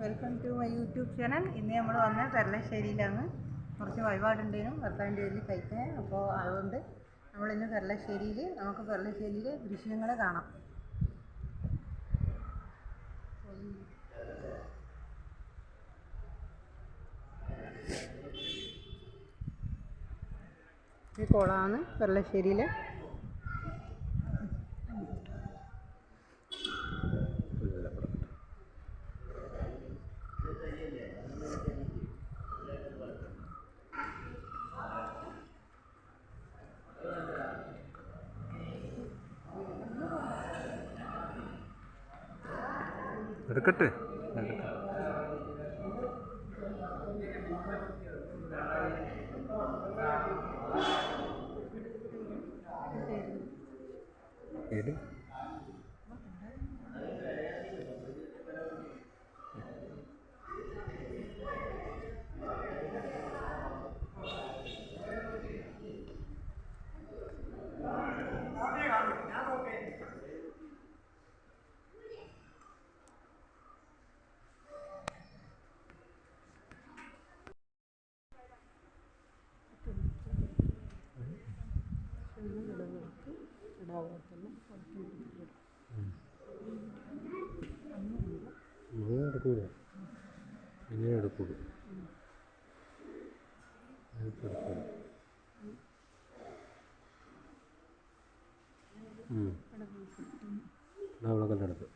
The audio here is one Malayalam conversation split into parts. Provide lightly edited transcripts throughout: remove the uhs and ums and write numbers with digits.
Welcome to my YouTube channel. ഇന്ന് നമ്മൾ വന്ന പെരളശ്ശേരിയിലാണ്. കുറച്ച് വഴിപാടുണ്ടേനും ഭർത്താവിൻ്റെ പേരിൽ കഴിക്കാൻ. അപ്പോൾ അതുകൊണ്ട് നമ്മളിന്ന് നമുക്ക് പെരളശ്ശേരിയിലെ ദൃശ്യങ്ങൾ കാണാം. ഈ കുളമാണ് പെരളശ്ശേരിയിലെ. എടുക്കട്ടെ എടുക്കൂല, ഇനി എടുക്കൂല, അവിടെ കണ്ടെടുത്ത്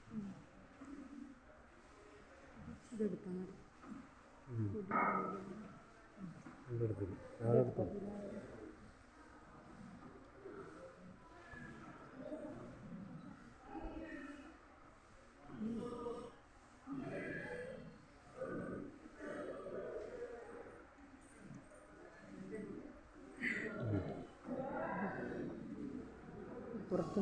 പുറത്ത്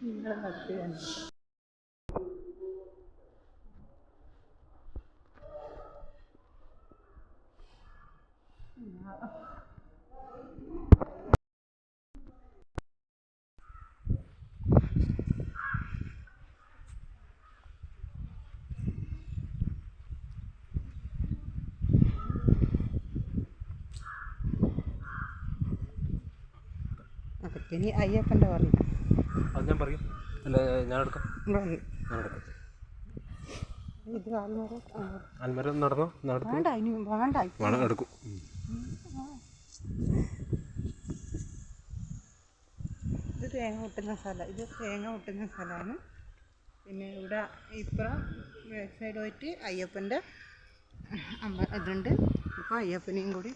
നിങ്ങളെ നടത്തുകയാണ്. ഇനി അയ്യപ്പൻ്റെ പറയും. അത് ഞാൻ പറയും. അല്ല, ഞാൻ എടുക്കാം. ഇത് ആൽമരം നടന്നോ? വേണ്ട എടുക്കും. ഇത് തേങ്ങ മുട്ടുന്ന സ്ഥലമാണ്. പിന്നെ ഇവിടെ ഇപ്പുറം ബാക്ക് സൈഡ് പോയിട്ട് അയ്യപ്പൻ്റെ ഇതുണ്ട്. അപ്പോൾ അയ്യപ്പനെയും കൂടി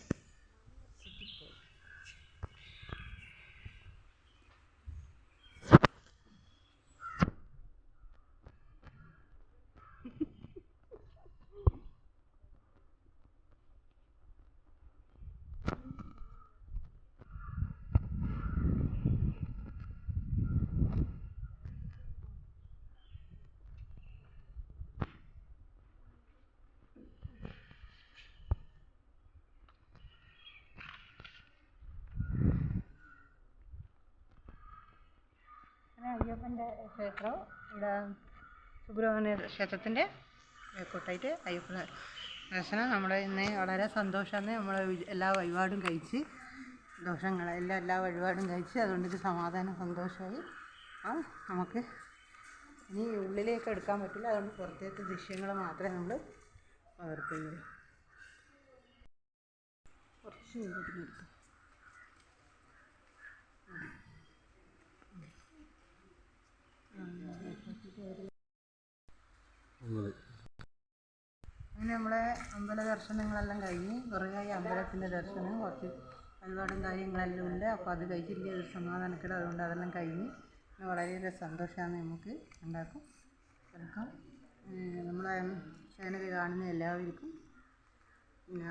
അയ്യപ്പൻ്റെ ക്ഷേത്രം. ഇവിടെ സുബ്രഹ്മണ്യ ക്ഷേത്രത്തിൻ്റെ കിഴക്കോട്ടായിട്ട് അയ്യപ്പ ദർശനം. നമ്മൾ ഇന്ന് വളരെ സന്തോഷമാണ്. നമ്മൾ എല്ലാ വഴിപാടും കഴിച്ച് എല്ലാ വഴിപാടും കഴിച്ച് അതുകൊണ്ടൊരു സമാധാനം സന്തോഷമായി. നമുക്ക് ഇനി ഉള്ളിലേക്ക് എടുക്കാൻ പറ്റില്ല, അതുകൊണ്ട് പുറത്തേക്ക് ദൃശ്യങ്ങൾ മാത്രമേ നമ്മൾ പകർത്തുന്നുള്ളൂ. കുറച്ച് മുമ്പോട്ട് നിർത്താം. അങ്ങനെ നമ്മളെ അമ്പല ദർശനങ്ങളെല്ലാം കഴിഞ്ഞ് കുറേയായി അമ്പലത്തിൻ്റെ ദർശനം, കുറച്ച് വഴിപാടും കാര്യങ്ങളെല്ലാം ഉണ്ട്. അപ്പോൾ അത് കഴിച്ചില്ല, ഒരു സമാധാനക്കേട്. അതുകൊണ്ട് അതെല്ലാം കഴിഞ്ഞ് വളരെയേറെ സന്തോഷമാണ് നമുക്ക് ഉണ്ടാക്കും. വെൽക്കം. നമ്മളെ ചാനൽ കാണുന്ന എല്ലാവർക്കും പിന്നെ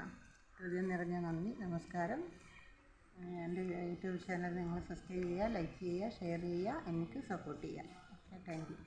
ഹൃദയം നിറഞ്ഞ നന്ദി, നമസ്കാരം. എൻ്റെ യൂട്യൂബ് ചാനൽ നിങ്ങൾ സബ്സ്ക്രൈബ് ചെയ്യുക, ലൈക്ക് ചെയ്യുക, ഷെയർ ചെയ്യുക, എനിക്ക് സപ്പോർട്ട് ചെയ്യുക. Okay, thank you.